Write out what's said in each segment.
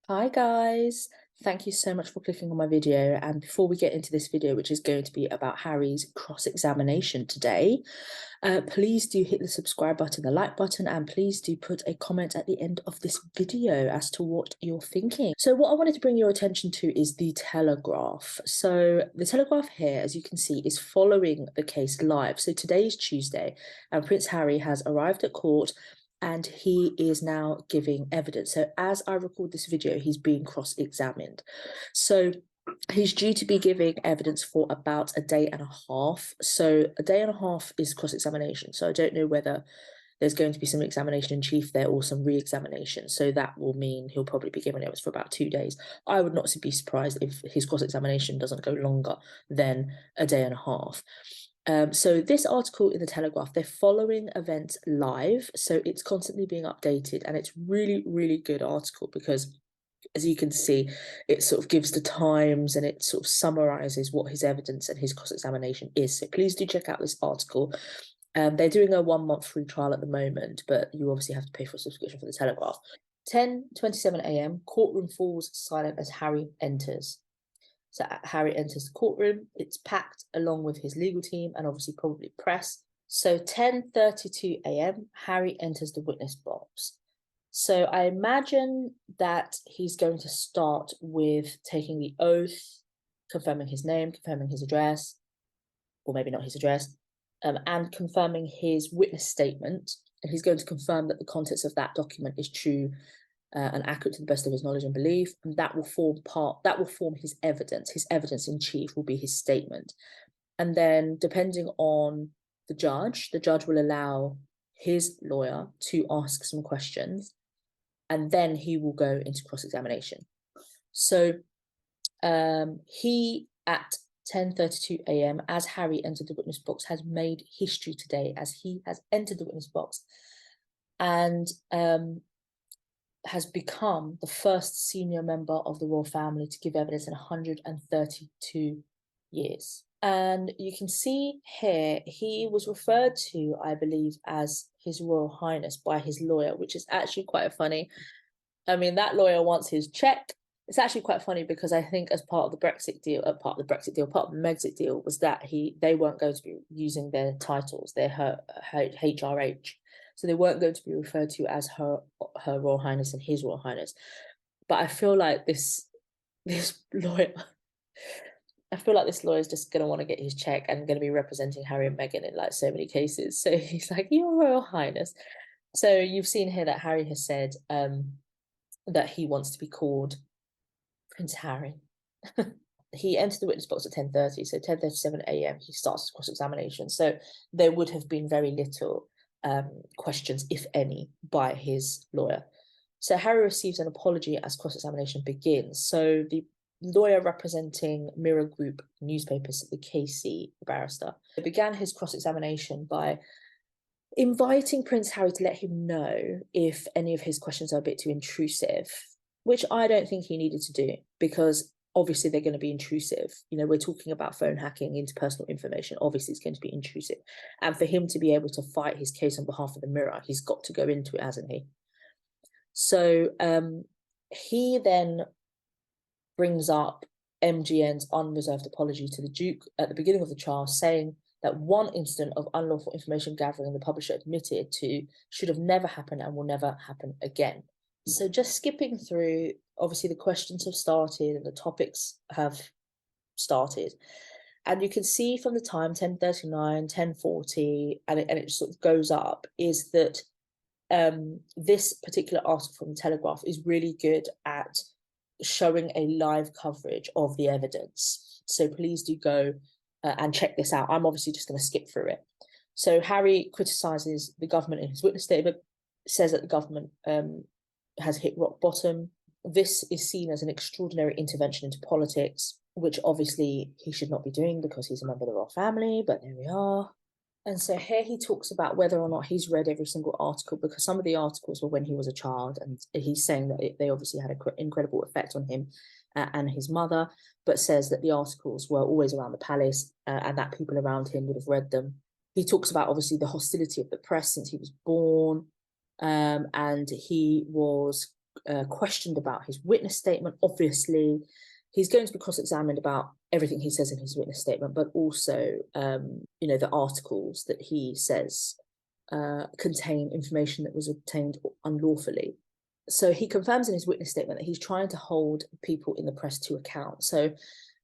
Hi guys, thank you so much for clicking on my video. And before we get into this video, which is going to be about Harry's cross-examination today, please do hit the subscribe button, the like button, and please do put a comment at the end of this video as to what you're thinking. So what I wanted to bring your attention to is the Telegraph. So the Telegraph here, as you can see, is following the case live. So today is Tuesday and Prince Harry has arrived at court and he is now giving evidence. So as I record this video, he's being cross-examined. So he's due to be giving evidence for about a day and a half. So a day and a half is cross-examination. So I don't know whether there's going to be some examination in chief there or some re-examination. So that will mean he'll probably be giving evidence for about 2 days. I would not be surprised if his cross-examination doesn't go longer than a day and a half. So this article in the Telegraph, they're following events live, so it's constantly being updated, and it's really good article because, as you can see, it sort of gives the times and it sort of summarizes what his evidence and his cross-examination is. So please do check out this article. They're doing a 1-month free trial at the moment, but you obviously have to pay for a subscription for the Telegraph. 10:27 a.m. Courtroom falls silent as Harry enters. So Harry enters the courtroom. It's packed along with his legal team and obviously probably press. So 10:32 a.m. Harry enters the witness box. So I imagine that he's going to start with taking the oath, confirming his name, confirming his address, or maybe not his address, and confirming his witness statement. And he's going to confirm that the contents of that document is true and accurate to the best of his knowledge and belief, and that will form his evidence. His evidence in chief will be his statement. And then depending on the judge will allow his lawyer to ask some questions, and then he will go into cross-examination. So he, at 10:32 a.m., as Harry entered the witness box, has made history today as he has entered the witness box and has become the first senior member of the royal family to give evidence in 132 years. And you can see here, he was referred to, I believe, as His Royal Highness by his lawyer, which is actually quite funny. I mean, that lawyer wants his check. It's actually quite funny because I think as part of the Brexit deal, part of the Megxit deal was that they weren't going to be using their titles, their HRH. So they weren't going to be referred to as her Royal Highness and His Royal Highness. But I feel like this lawyer, I feel like this lawyer is just going to want to get his check and going to be representing Harry and Meghan in like so many cases. So he's like, Your Royal Highness. So you've seen here that Harry has said that he wants to be called Prince Harry. He entered the witness box at 10:30, so 10:37 a.m. he starts his cross-examination. So there would have been very little questions, if any, by his lawyer. So Harry receives an apology as cross-examination begins. So the lawyer representing Mirror Group newspapers, the KC barrister, began his cross-examination by inviting Prince Harry to let him know if any of his questions are a bit too intrusive, which I don't think he needed to do, because obviously they're going to be intrusive. You know, we're talking about phone hacking into personal information. Obviously, it's going to be intrusive. And for him to be able to fight his case on behalf of the Mirror, he's got to go into it, hasn't he? So he then brings up MGN's unreserved apology to the Duke at the beginning of the trial, saying that one incident of unlawful information gathering the publisher admitted to should have never happened and will never happen again. So just skipping through, obviously the questions have started and the topics have started. And you can see from the time 10:39, 10:40, and it sort of goes up, is that this particular article from the Telegraph is really good at showing a live coverage of the evidence. So please do go and check this out. I'm obviously just going to skip through it. So Harry criticises the government in his witness statement, says that the government has hit rock bottom. This is seen as an extraordinary intervention into politics, which obviously he should not be doing because he's a member of the royal family, but there we are. And so here he talks about whether or not he's read every single article, because some of the articles were when he was a child, and he's saying that they obviously had an incredible effect on him and his mother, but says that the articles were always around the palace and that people around him would have read them. He talks about obviously the hostility of the press since he was born, and he was questioned about his witness statement. Obviously, he's going to be cross-examined about everything he says in his witness statement, but also, you know, the articles that he says contain information that was obtained unlawfully. So he confirms in his witness statement that he's trying to hold people in the press to account. So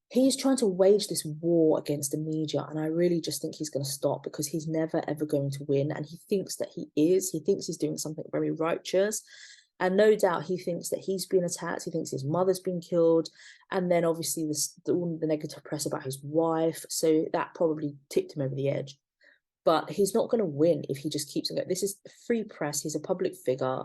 he's trying to wage this war against the media, and I really just think he's going to stop, because he's never ever going to win, and he thinks that he is. He thinks he's doing something very righteous, and no doubt he thinks that he's been attacked. He thinks his mother's been killed, and then obviously all the negative press about his wife, so that probably tipped him over the edge. But he's not going to win if he just keeps on going. This is free press. He's a public figure.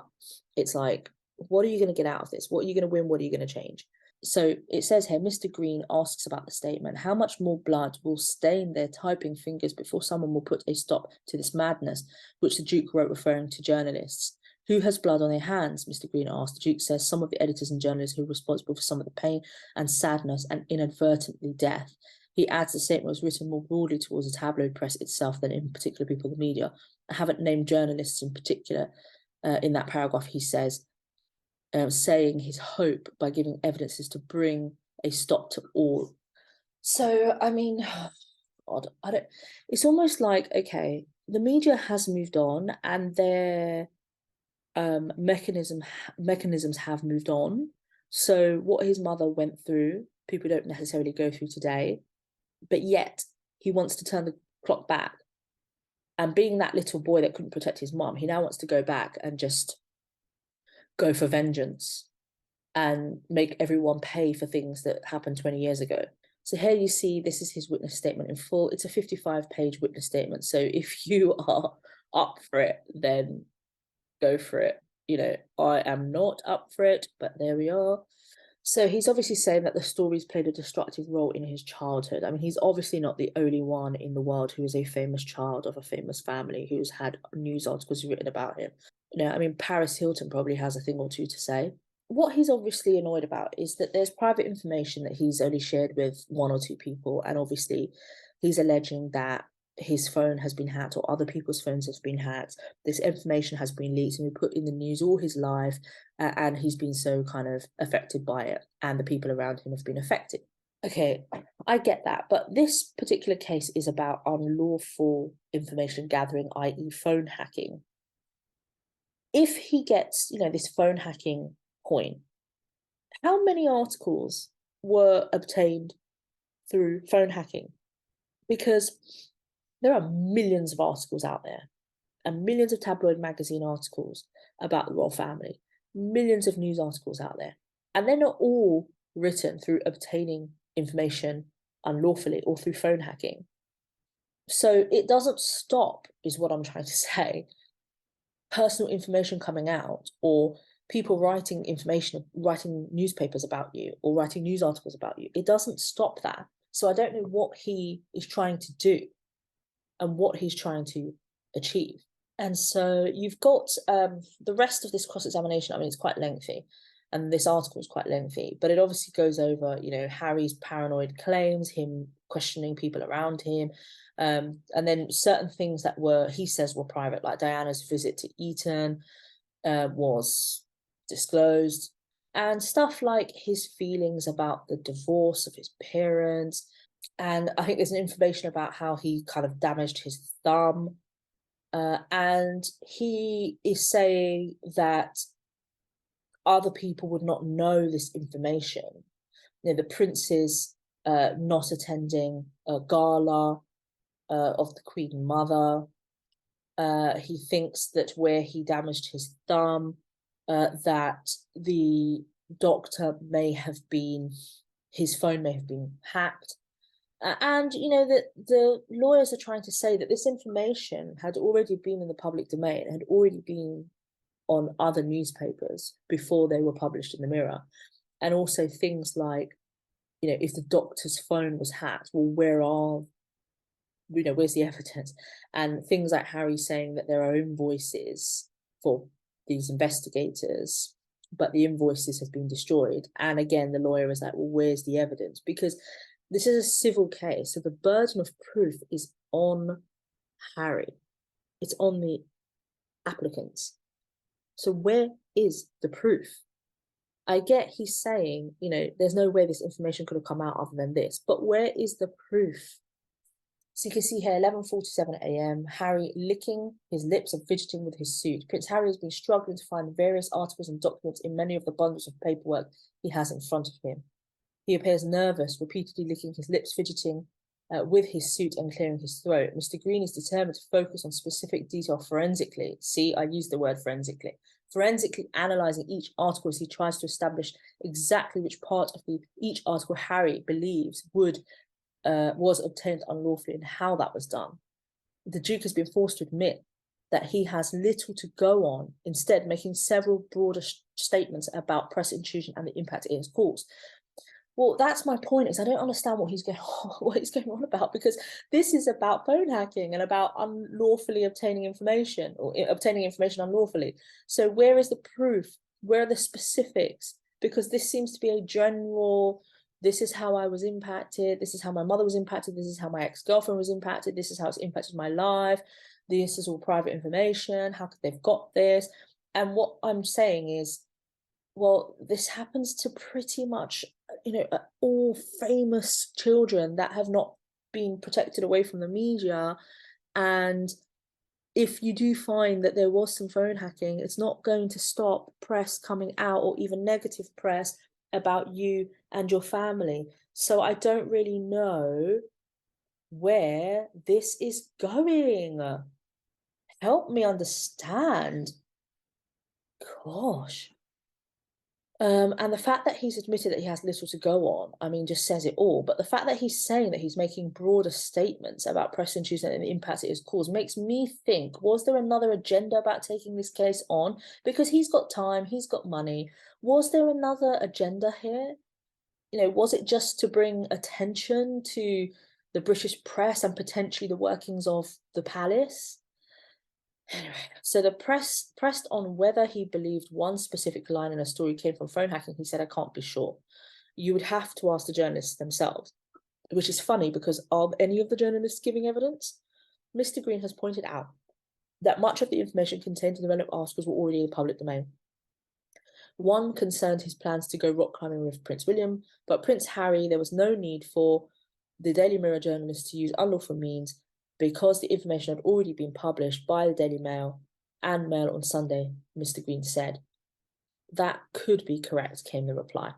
It's like, what are you going to get out of this? What are you going to win? What are you going to change? So it says here, Mr. Green asks about the statement. How much more blood will stain their typing fingers before someone will put a stop to this madness, which the Duke wrote, referring to journalists? Who has blood on their hands? Mr. Green asked. The Duke says some of the editors and journalists who are responsible for some of the pain and sadness and inadvertently death. He adds the statement was written more broadly towards the tabloid press itself than in particular people in the media. I haven't named journalists in particular in that paragraph, he says, saying his hope by giving evidences to bring a stop to all. So, I mean, God, it's almost like, okay, the media has moved on and their mechanisms have moved on. So what his mother went through, people don't necessarily go through today. But yet he wants to turn the clock back. And being that little boy that couldn't protect his mom, he now wants to go back and just go for vengeance and make everyone pay for things that happened 20 years ago. So here you see, this is his witness statement in full. It's a 55-page witness statement. So if you are up for it, then go for it. You know, I am not up for it, but there we are. So he's obviously saying that the stories played a destructive role in his childhood. I mean, he's obviously not the only one in the world who is a famous child of a famous family who's had news articles written about him. You know, I mean, Paris Hilton probably has a thing or two to say. What he's obviously annoyed about is that there's private information that he's only shared with one or two people, and obviously he's alleging that his phone has been hacked or other people's phones have been hacked. This information has been leaked and we put in the news all his life, and he's been so kind of affected by it, and the people around him have been affected. Okay, I get that, but this particular case is about unlawful information gathering, i.e. phone hacking. If he gets, you know, this phone hacking point, how many articles were obtained through phone hacking? Because there are millions of articles out there and millions of tabloid magazine articles about the royal family, millions of news articles out there, and they're not all written through obtaining information unlawfully or through phone hacking. So it doesn't stop, is what I'm trying to say, personal information coming out or people writing information, writing newspapers about you or writing news articles about you. It doesn't stop that. So I don't know what he is trying to do and what he's trying to achieve. And so you've got the rest of this cross-examination. I mean, it's quite lengthy, and this article is quite lengthy, but it obviously goes over, you know, Harry's paranoid claims, him questioning people around him, and then certain things that he says were private, like Diana's visit to Eton was disclosed, and stuff like his feelings about the divorce of his parents. And I think there's an information about how he kind of damaged his thumb. And he is saying that other people would not know this information. You know, the prince's not attending a gala of the Queen Mother. He thinks that where he damaged his thumb, that the doctor may have been, his phone may have been hacked. And, you know, that the lawyers are trying to say that this information had already been in the public domain, had already been on other newspapers before they were published in the Mirror. And also things like, you know, if the doctor's phone was hacked, well, where's the evidence? And things like Harry saying that there are invoices for these investigators, but the invoices have been destroyed. And again, the lawyer is like, well, where's the evidence? Because this is a civil case, so the burden of proof is on Harry. It's on the applicants. So where is the proof? I get he's saying, there's no way this information could have come out other than this, but where is the proof? So you can see here, 11:47 a.m., Harry licking his lips and fidgeting with his suit. Prince Harry has been struggling to find various articles and documents in many of the bundles of paperwork he has in front of him. He appears nervous, repeatedly licking his lips, fidgeting with his suit and clearing his throat. Mr. Green is determined to focus on specific detail forensically. See, I used the word forensically. Forensically analysing each article as he tries to establish exactly which part of each article Harry believes was obtained unlawfully and how that was done. The Duke has been forced to admit that he has little to go on, instead making several broader statements about press intrusion and the impact it has caused. Well, that's my point, is I don't understand what he's going on about, because this is about phone hacking and about unlawfully obtaining information, or obtaining information unlawfully. So where is the proof? Where are the specifics? Because this seems to be a general, this is how I was impacted, this is how my mother was impacted, this is how my ex-girlfriend was impacted, this is how it's impacted my life, this is all private information, how could they've got this? And what I'm saying is, well, this happens to pretty much, all famous children that have not been protected away from the media. And if you do find that there was some phone hacking, it's not going to stop press coming out, or even negative press about you and your family. So I don't really know where this is going. Help me understand. Gosh. And the fact that he's admitted that he has little to go on, I mean, just says it all. But the fact that he's saying that he's making broader statements about press intrusion and the impact it has caused makes me think, was there another agenda about taking this case on? Because he's got time, he's got money. Was there another agenda here? Was it just to bring attention to the British press and potentially the workings of the palace? Anyway, so the press pressed on whether he believed one specific line in a story came from phone hacking. He said, I can't be sure. You would have to ask the journalists themselves, which is funny because are any of the journalists giving evidence? Mr. Green has pointed out that much of the information contained in the relevant articles were already in the public domain. One concerned his plans to go rock climbing with Prince William, but Prince Harry, there was no need for the Daily Mirror journalists to use unlawful means, because the information had already been published by the Daily Mail and Mail on Sunday, Mr. Green said. That could be correct, came the reply.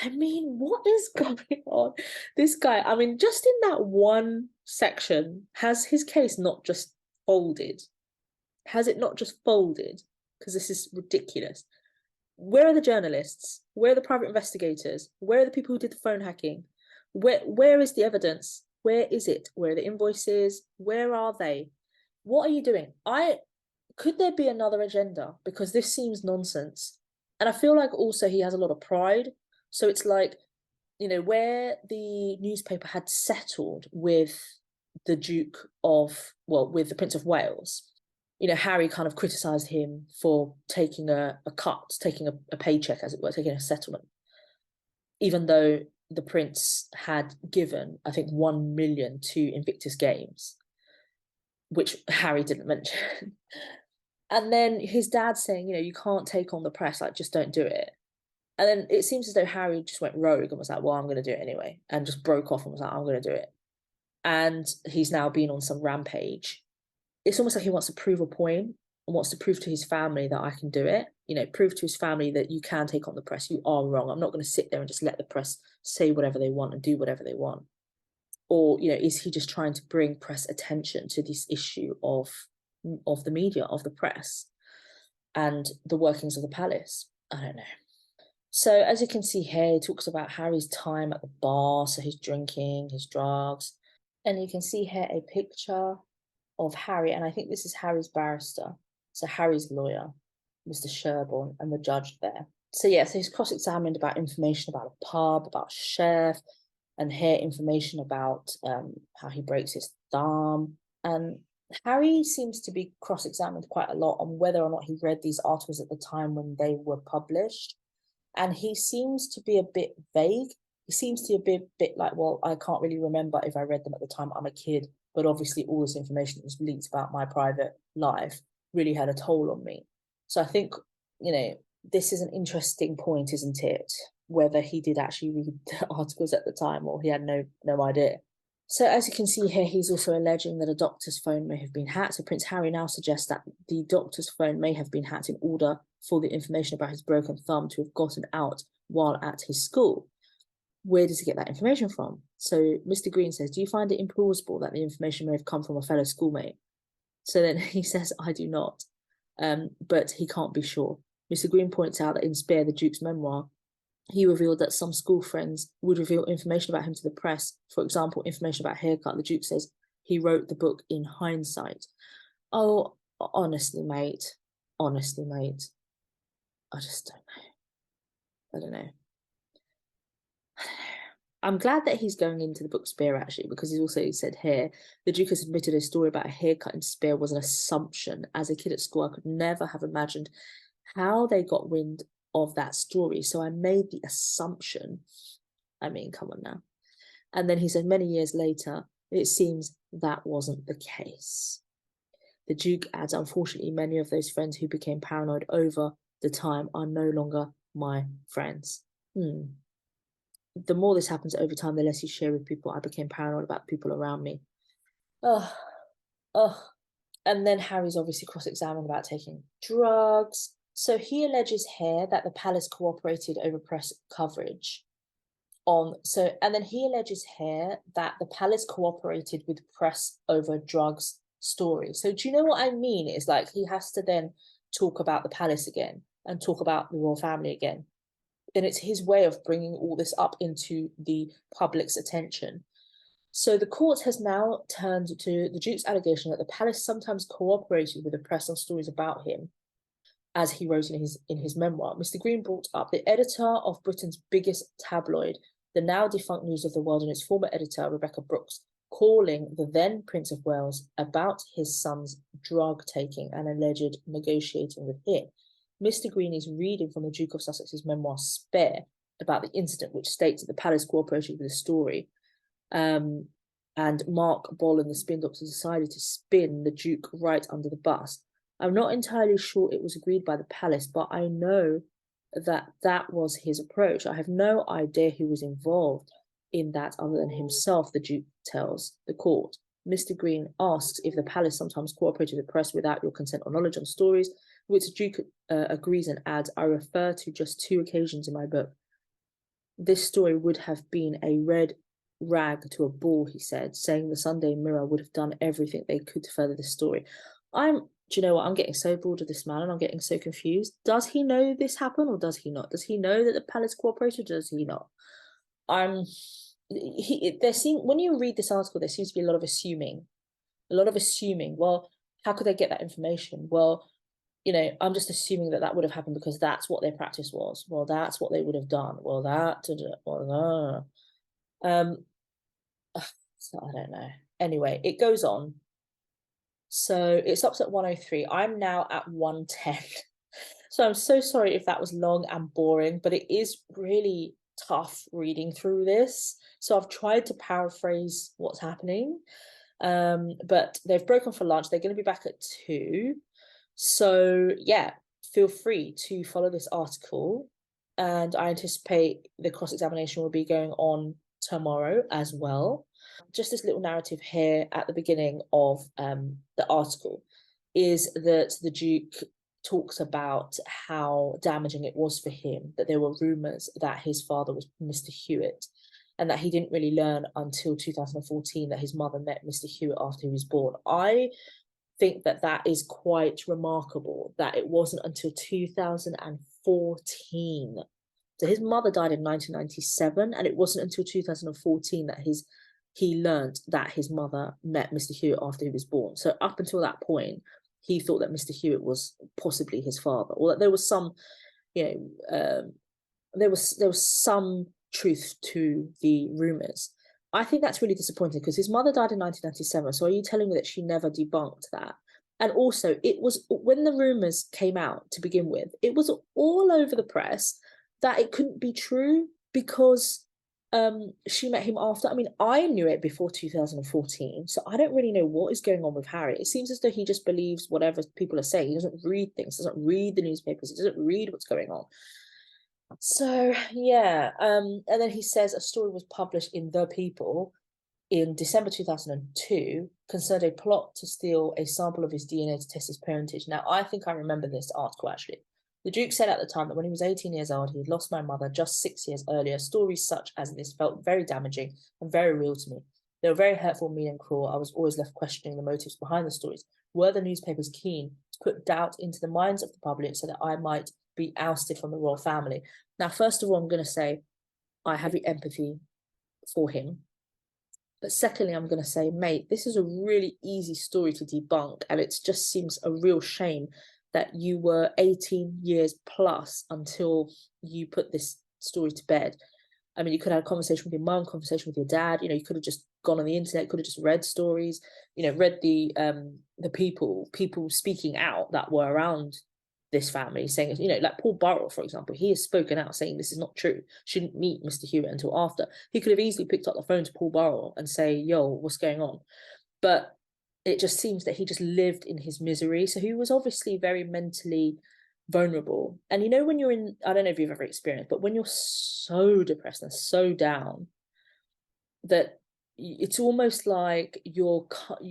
I mean, what is going on? This guy, I mean, just in that one section, has his case not just folded? Has it not just folded? Because this is ridiculous. Where are the journalists? Where are the private investigators? Where are the people who did the phone hacking? Where is the evidence? Where is it? Where are the invoices? Where are they? What are you doing? Could there be another agenda? Because this seems nonsense. And I feel like also he has a lot of pride. So it's like, where the newspaper had settled with the with the Prince of Wales, Harry kind of criticised him for taking a cut, taking a paycheck, as it were, taking a settlement, even though the prince had given, I think, 1 million to Invictus Games, which Harry didn't mention. And then his dad saying, you can't take on the press, like, just don't do it. And then it seems as though Harry just went rogue and was like, well, I'm going to do it anyway, and just broke off and was like, I'm going to do it. And he's now been on some rampage. It's almost like he wants to prove a point and wants to prove to his family that I can do it. Prove to his family that you can take on the press. You are wrong. I'm not going to sit there and just let the press say whatever they want and do whatever they want. Or, is he just trying to bring press attention to this issue of the media, of the press, and the workings of the palace? I don't know. So as you can see here, he talks about Harry's time at the bar, so his drinking, his drugs. And you can see here a picture of Harry, and I think this is Harry's barrister, so Harry's lawyer, Mr. Sherborne, and the judge there. So yeah, so he's cross-examined about information about a pub, about a chef, and here information about how he breaks his thumb. And Harry seems to be cross-examined quite a lot on whether or not he read these articles at the time when they were published. And he seems to be a bit vague. He seems to be a bit like, well, I can't really remember if I read them at the time. I'm a kid. But obviously all this information that was leaked about my private life really had a toll on me. So I think, this is an interesting point, isn't it? Whether he did actually read the articles at the time or he had no idea. So as you can see here, he's also alleging that a doctor's phone may have been hacked. So Prince Harry now suggests that the doctor's phone may have been hacked in order for the information about his broken thumb to have gotten out while at his school. Where does he get that information from? So Mr. Green says, do you find it implausible that the information may have come from a fellow schoolmate? So then he says, I do not, but he can't be sure. Mr. Green points out that in Spare, the Duke's memoir, he revealed that some school friends would reveal information about him to the press. For example, information about haircut. The Duke says he wrote the book in hindsight. Oh, honestly, mate. Honestly, mate. I just don't know. I don't know. I'm glad that he's going into the book Spear, actually, because he's also said here, the Duke has admitted a story about a haircut in Spear was an assumption. As a kid at school, I could never have imagined how they got wind of that story. So I made the assumption. I mean, come on now. And then he said, many years later, it seems that wasn't the case. The Duke adds, unfortunately, many of those friends who became paranoid over the time are no longer my friends. The more this happens over time, the less you share with people. I became paranoid about people around me. Oh, oh. And then Harry's obviously cross-examined about taking drugs. So he alleges here that the palace cooperated over press coverage and then he alleges here that the palace cooperated with press over drugs story. So do you know what I mean? It's like he has to then talk about the palace again and talk about the royal family again. And it's his way of bringing all this up into the public's attention. So the court has now turned to the Duke's allegation that the palace sometimes cooperated with the press on stories about him, as he wrote in his memoir. Mr. Green brought up the editor of Britain's biggest tabloid, the now defunct News of the World, and its former editor, Rebecca Brooks, calling the then Prince of Wales about his son's drug taking and alleged negotiating with him. Mr. Green is reading from the Duke of Sussex's memoir Spare about the incident, which states that the palace cooperated with the story. And Mark Boll and the spin doctors decided to spin the Duke right under the bus. I'm not entirely sure it was agreed by the palace, but I know that that was his approach. I have no idea who was involved in that other than himself, the Duke tells the court. Mr. Green asks if the palace sometimes cooperated with the press without your consent or knowledge on stories, which the Duke agrees and adds, I refer to just 2 occasions in my book. This story would have been a red rag to a bull, he said, saying the Sunday Mirror would have done everything they could to further this story. Do you know what? I'm getting so bored of this man and I'm getting so confused. Does he know this happened or does he not? Does he know that the palace cooperated or does he not? When you read this article, there seems to be a lot of assuming. Well, how could they get that information? Well, I'm just assuming that would have happened because that's what their practice was. Well, that's what they would have done. So I don't know. Anyway, it goes on. So it stops at 103. I'm now at 110. So I'm so sorry if that was long and boring, but it is really tough reading through this. So I've tried to paraphrase what's happening. But they've broken for lunch. They're going to be back at 2. So yeah, feel free to follow this article. And I anticipate the cross-examination will be going on tomorrow as well. Just this little narrative here at the beginning of the article is that the Duke talks about how damaging it was for him that there were rumours that his father was Mr. Hewitt and that he didn't really learn until 2014 that his mother met Mr. Hewitt after he was born. I think that is quite remarkable that it wasn't until 2014. So his mother died in 1997, and it wasn't until 2014 that he learned that his mother met Mr. Hewitt after he was born. So up until that point, he thought that Mr. Hewitt was possibly his father, or that there was some, there was some truth to the rumors. I think that's really disappointing because his mother died in 1997. So are you telling me that she never debunked that? And also, it was when the rumors came out to begin with, it was all over the press that it couldn't be true because she met him after. I mean, I knew it before 2014, so I don't really know what is going on with Harry. It seems as though he just believes whatever people are saying. He doesn't read things, doesn't read the newspapers, he doesn't read what's going on. So yeah, and then he says a story was published in The People in December 2002 concerned a plot to steal a sample of his DNA to test his parentage. Now, I think I remember this article actually. The Duke said at the time that when he was 18 years old, he had lost my mother just 6 years earlier. Stories such as this felt very damaging and very real to me. They were very hurtful, mean, and cruel. I was always left questioning the motives behind the stories. Were the newspapers keen to put doubt into the minds of the public so that I might be ousted from the royal family? Now, first of all, I'm going to say I have empathy for him. But secondly, I'm going to say, mate, this is a really easy story to debunk. And it just seems a real shame that you were 18 years plus until you put this story to bed. I mean, you could have a conversation with your mum, conversation with your dad. You know, you could have just gone on the internet, could have just read stories, you know, read the people speaking out that were around this family, saying, you know, like Paul Burrell, for example, he has spoken out saying this is not true, shouldn't meet Mr. Hewitt until after. He could have easily picked up the phone to Paul Burrell and say, yo, what's going on? But it just seems that he just lived in his misery. So he was obviously very mentally vulnerable. And you know, when you're in, I don't know if you've ever experienced, but when you're so depressed and so down that it's almost like you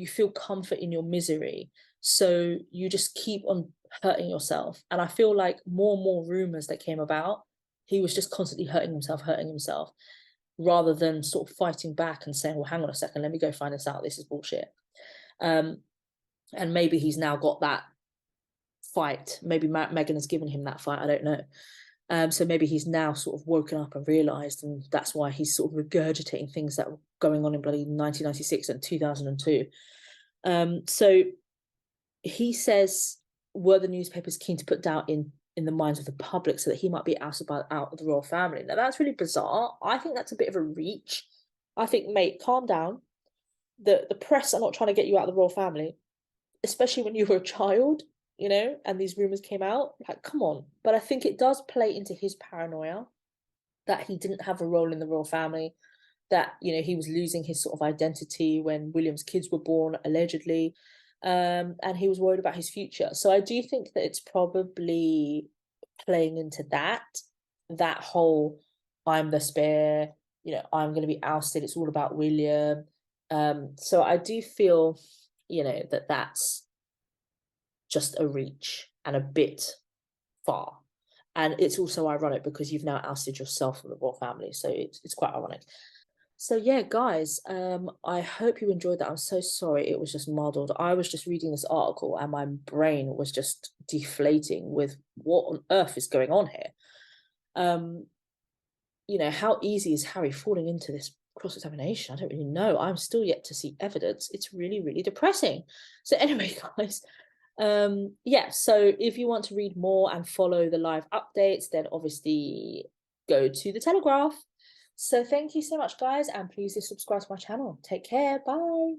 feel comfort in your misery, so you just keep on hurting yourself. And I feel like more and more rumors that came about, he was just constantly hurting himself, rather than sort of fighting back and saying, well, hang on a second, let me go find this out, this is bullshit. And maybe he's now got that fight, maybe Meghan has given him that fight, I don't know. So maybe he's now sort of woken up and realised, and that's why he's sort of regurgitating things that were going on in bloody 1996 and 2002. So he says, were the newspapers keen to put doubt in the minds of the public so that he might be ousted out of the royal family? Now, that's really bizarre. I think that's a bit of a reach. I think, mate, calm down. The press are not trying to get you out of the royal family, especially when you were a child, you know, and these rumors came out. Like, come on. But I think it does play into his paranoia that he didn't have a role in the royal family, that, you know, he was losing his sort of identity when William's kids were born, allegedly, and he was worried about his future. So I do think that it's probably playing into that whole, I'm the spare, you know, I'm going to be ousted, it's all about William. So I do feel, you know, that that's just a reach and a bit far. And it's also ironic because you've now ousted yourself from the royal family, so it's quite ironic. So yeah, guys, I hope you enjoyed that. I'm so sorry it was just muddled. I was just reading this article and my brain was just deflating with what on earth is going on here. You know, how easy is Harry falling into this cross-examination? I don't really know. I'm still yet to see evidence. It's really, really depressing. So anyway, guys, yeah, so if you want to read more and follow the live updates, then obviously go to the Telegraph. So thank you so much, guys, and please do subscribe to my channel. Take care. Bye.